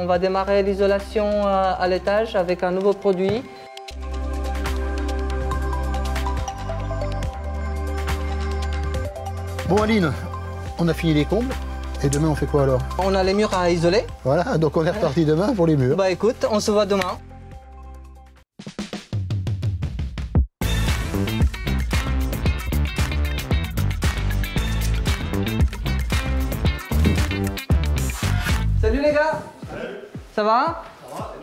On va démarrer l'isolation à l'étage avec un nouveau produit. Bon Aline, on a fini les combles. Et demain on fait quoi alors? On a les murs à isoler. Voilà, donc on est reparti demain pour les murs. Bah écoute, on se voit demain. Salut les gars. Salut. Ça va?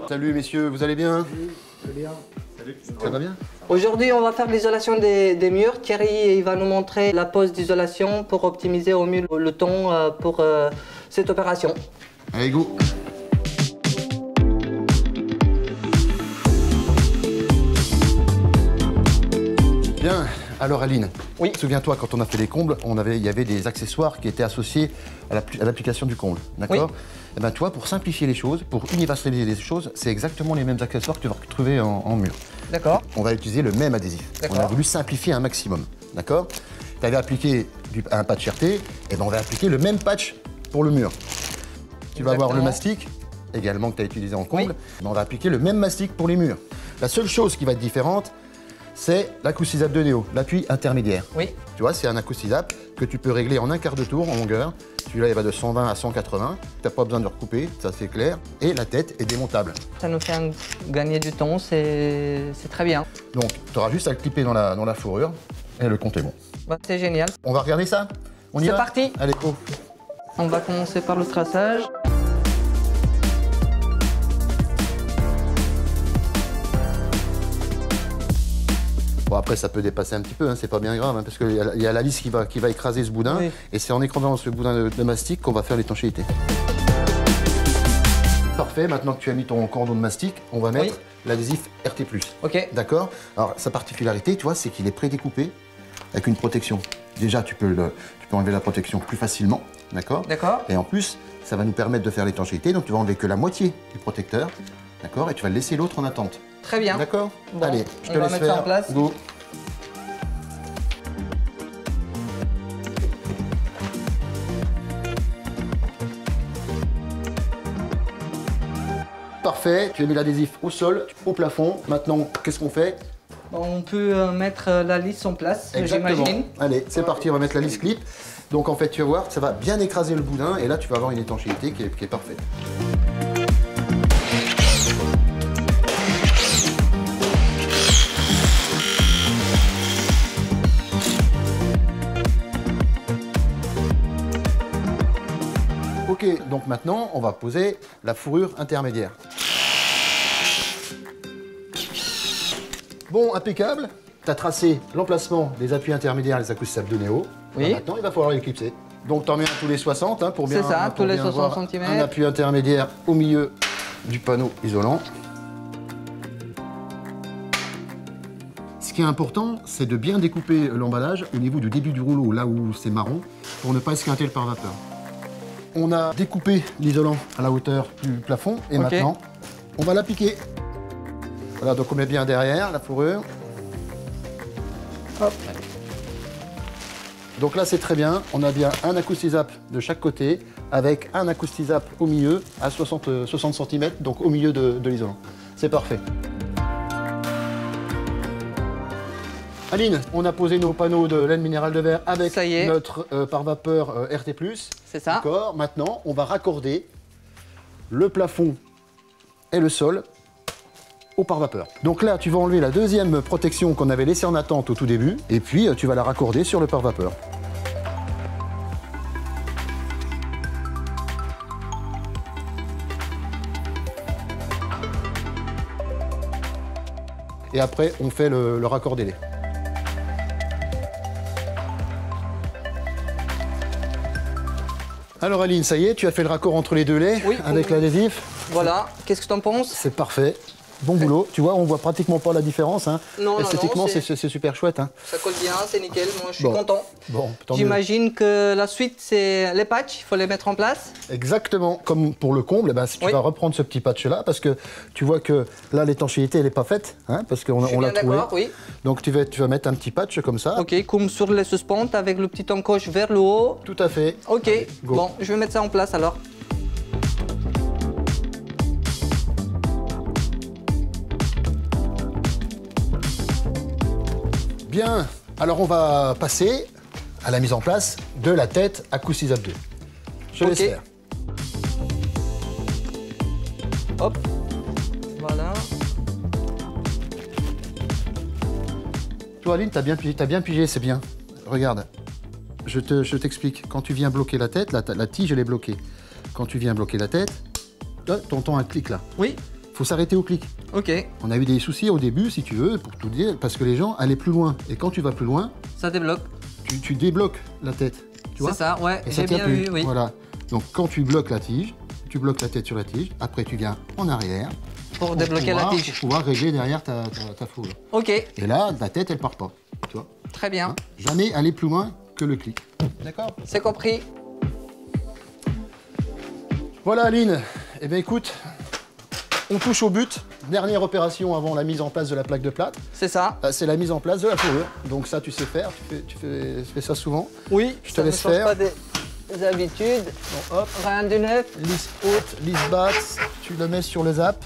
Salut messieurs, vous allez bien? Oui, très bien. Salut. Ça va bien? Aujourd'hui, on va faire l'isolation des murs. Thierry il va nous montrer la pose d'isolation pour optimiser au mieux le temps pour cette opération. Allez, go! Bien, alors Aline, oui. Souviens-toi, quand on a fait les combles, il y avait des accessoires qui étaient associés à l'application du comble, d'accord? Oui. Et ben toi, pour simplifier les choses, pour universaliser les choses, c'est exactement les mêmes accessoires que tu vas retrouver en mur. D'accord. On va utiliser le même adhésif. On a voulu simplifier un maximum, d'accord? Tu avais appliqué un patch RT, et ben on va appliquer le même patch pour le mur. Tu vas avoir le mastic, également que tu as utilisé en comble, oui. On va appliquer le même mastic pour les murs. La seule chose qui va être différente, c'est l'acoustisable de Néo, l'appui intermédiaire. Oui. Tu vois, c'est un acoustisable que tu peux régler en un quart de tour en longueur. Celui-là, il va de 120 à 180. Tu n'as pas besoin de le recouper, ça c'est clair. Et la tête est démontable. Ça nous fait gagner du temps, c'est très bien. Donc, tu auras juste à le clipper dans la fourrure et le compte est bon. Bah, c'est génial. On va regarder ça? On y va? C'est parti. Allez, go. On va commencer par le traçage. Bon, après, ça peut dépasser un petit peu, hein, c'est pas bien grave, hein, parce qu'il y a la lisse qui va écraser ce boudin, oui. Et c'est en écrasant ce boudin de mastic qu'on va faire l'étanchéité. Parfait, maintenant que tu as mis ton cordon de mastic, on va mettre l'adhésif RT+. Ok. D'accord? Alors, sa particularité, tu vois, c'est qu'il est prédécoupé avec une protection. Déjà, tu peux enlever la protection plus facilement, d'accord? D'accord. Et en plus, ça va nous permettre de faire l'étanchéité, donc tu vas enlever que la moitié du protecteur, d'accord? Et tu vas laisser l'autre en attente. Très bien. D'accord? Bon, allez, je te laisse faire. Ça en place. Go. Parfait, tu as mis l'adhésif au sol, au plafond. Maintenant, qu'est-ce qu'on fait? On peut mettre la lisse en place, j'imagine. Allez, c'est parti, on va mettre la lisse clip. Donc en fait, tu vas voir, ça va bien écraser le boudin et là, tu vas avoir une étanchéité qui est parfaite. Ok, donc maintenant, on va poser la fourrure intermédiaire. Bon, impeccable. Tu as tracé l'emplacement des appuis intermédiaires, les acoustisables de Néo. Oui. Maintenant, il va falloir les clipser. Donc, tu en mets un tous les 60 hein, pour bien, c'est ça, tous les 60 cm. Un appui intermédiaire au milieu du panneau isolant. Ce qui est important, c'est de bien découper l'emballage au niveau du début du rouleau, là où c'est marron, pour ne pas esquinter le pare-vapeur. On a découpé l'isolant à la hauteur du plafond et maintenant, on va l'appliquer. Voilà, donc on met bien derrière la fourrure. Hop. Donc là, c'est très bien. On a bien un acoustisable de chaque côté avec un acoustisable au milieu à 60 cm, donc au milieu de l'isolant. C'est parfait. Aline, on a posé nos panneaux de laine minérale de verre avec notre pare-vapeur RT+. C'est ça. D'accord. Maintenant, on va raccorder le plafond et le sol au pare-vapeur. Donc là, tu vas enlever la deuxième protection qu'on avait laissée en attente au tout début, et puis tu vas la raccorder sur le pare-vapeur. Et après, on fait le raccord délai. Alors Aline, ça y est, tu as fait le raccord entre les deux laits avec l'adhésif. Voilà, qu'est-ce que tu en penses? C'est parfait. Bon boulot, tu vois, on voit pratiquement pas la différence. Hein. Non, esthétiquement, c'est super chouette. Hein. Ça colle bien, c'est nickel, moi je suis content. Bon, j'imagine que la suite, c'est les patchs, il faut les mettre en place. Exactement, comme pour le comble, ben, tu vas reprendre ce petit patch-là, parce que tu vois que là, l'étanchéité, elle n'est pas faite, hein, parce qu'on l'a trouvé. Oui. Donc tu vas mettre un petit patch comme ça. Ok, comme sur les suspentes, avec le petit encoche vers le haut. Tout à fait. Ok, allez, bon, je vais mettre ça en place alors. Bien, alors on va passer à la mise en place de la tête à Acoustisable 2. Je laisse faire. Hop, voilà. Toi, Aline, t'as bien pigé, c'est bien. Regarde, je t'explique. Quand tu viens bloquer la tête, la tige, elle est bloquée. Quand tu viens bloquer la tête, t'entends un clic là. Oui. Faut s'arrêter au clic. Ok. On a eu des soucis au début, si tu veux, pour tout dire, parce que les gens allaient plus loin. Et quand tu vas plus loin, Ça débloque. tu débloques la tête. Tu vois? C'est ça, ouais, Et ça j'ai tient bien plus. vu, oui. Voilà. Donc quand tu bloques la tige, tu bloques la tête sur la tige, après tu viens en arrière. Pour débloquer la tige. Pour pouvoir régler derrière ta fourrure. Ok, Et là, la tête, elle part pas. Tu vois? très bien. Hein? Jamais aller plus loin que le clic. D'accord? C'est compris. Voilà Aline. Eh bien écoute, on touche au but. Dernière opération avant la mise en place de la plaque de plâtre. C'est ça. C'est la mise en place de la fourrure. Donc ça, tu sais faire. Tu fais ça souvent. Oui, Je te laisse faire. Pas des habitudes. Bon, hop. Rien de neuf. Lisse haute, lisse basse. Tu le mets sur le zap.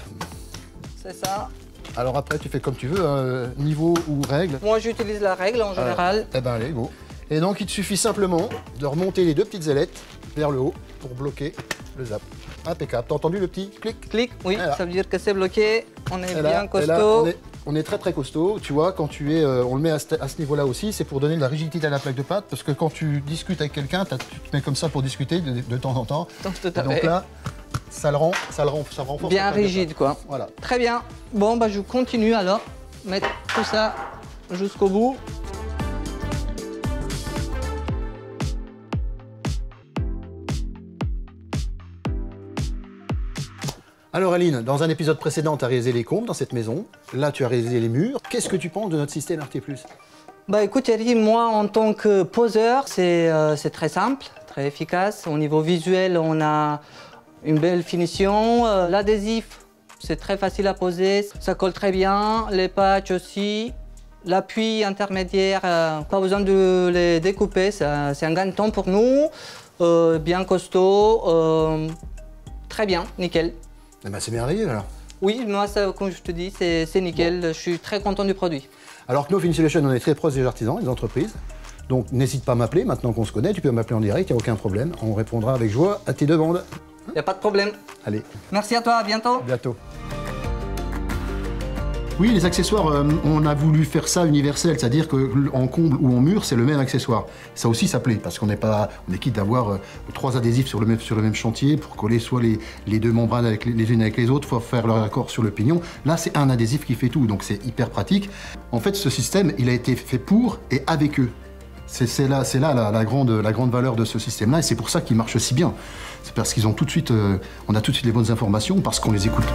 C'est ça. Alors après, tu fais comme tu veux, hein, niveau ou règle. Moi, j'utilise la règle en général. Eh ben allez, go. Et donc, il te suffit simplement de remonter les deux petites ailettes vers le haut pour bloquer le zap. Impeccable. T'as entendu le petit clic? Clic, oui, Voilà. ça veut dire que c'est bloqué. On est Et là, bien et là, costaud. on est très très costaud. Tu vois, quand tu es, on le met à ce niveau-là aussi, c'est pour donner de la rigidité à la plaque de plâtre. Parce que quand tu discutes avec quelqu'un, tu te mets comme ça pour discuter de temps en temps. Tout à Et donc fait. là, ça renforce. Bien la plaque de rigide, plâtre. quoi. Voilà. Très bien. Bon, bah, je continue alors. Mettre tout ça jusqu'au bout. Alors Aline, dans un épisode précédent, tu as réalisé les combles dans cette maison. Là, tu as réalisé les murs. Qu'est-ce que tu penses de notre système RT+? Bah écoute Thierry, moi en tant que poseur, c'est très simple, très efficace. Au niveau visuel, on a une belle finition. L'adhésif, c'est très facile à poser, ça colle très bien. Les patchs aussi. L'appui intermédiaire, pas besoin de les découper, c'est un gain de temps pour nous. Bien costaud, très bien, nickel. Eh ben, c'est merveilleux alors. Oui, moi, ça, comme je te dis, c'est nickel. Bon. Je suis très content du produit. Alors que nous, Insulation, on est très proches des artisans, des entreprises. Donc n'hésite pas à m'appeler, maintenant qu'on se connaît, tu peux m'appeler en direct, il n'y a aucun problème. On répondra avec joie à tes demandes. Il n'y a pas de problème. Allez. Merci à toi, à bientôt. À bientôt. Oui, les accessoires, on a voulu faire ça universel, c'est-à-dire qu'en comble ou en mur, c'est le même accessoire. Ça aussi, ça plaît, parce qu'on est quitte d'avoir 3 adhésifs sur le même chantier pour coller soit les deux membranes les unes avec les autres, faut faire leur accord sur le pignon. Là, c'est un adhésif qui fait tout, donc c'est hyper pratique. En fait, ce système, il a été fait pour et avec eux. C'est là la grande valeur de ce système-là, et c'est pour ça qu'il marche si bien. C'est parce qu'ils ont tout de suite, on a tout de suite les bonnes informations, parce qu'on les écoute.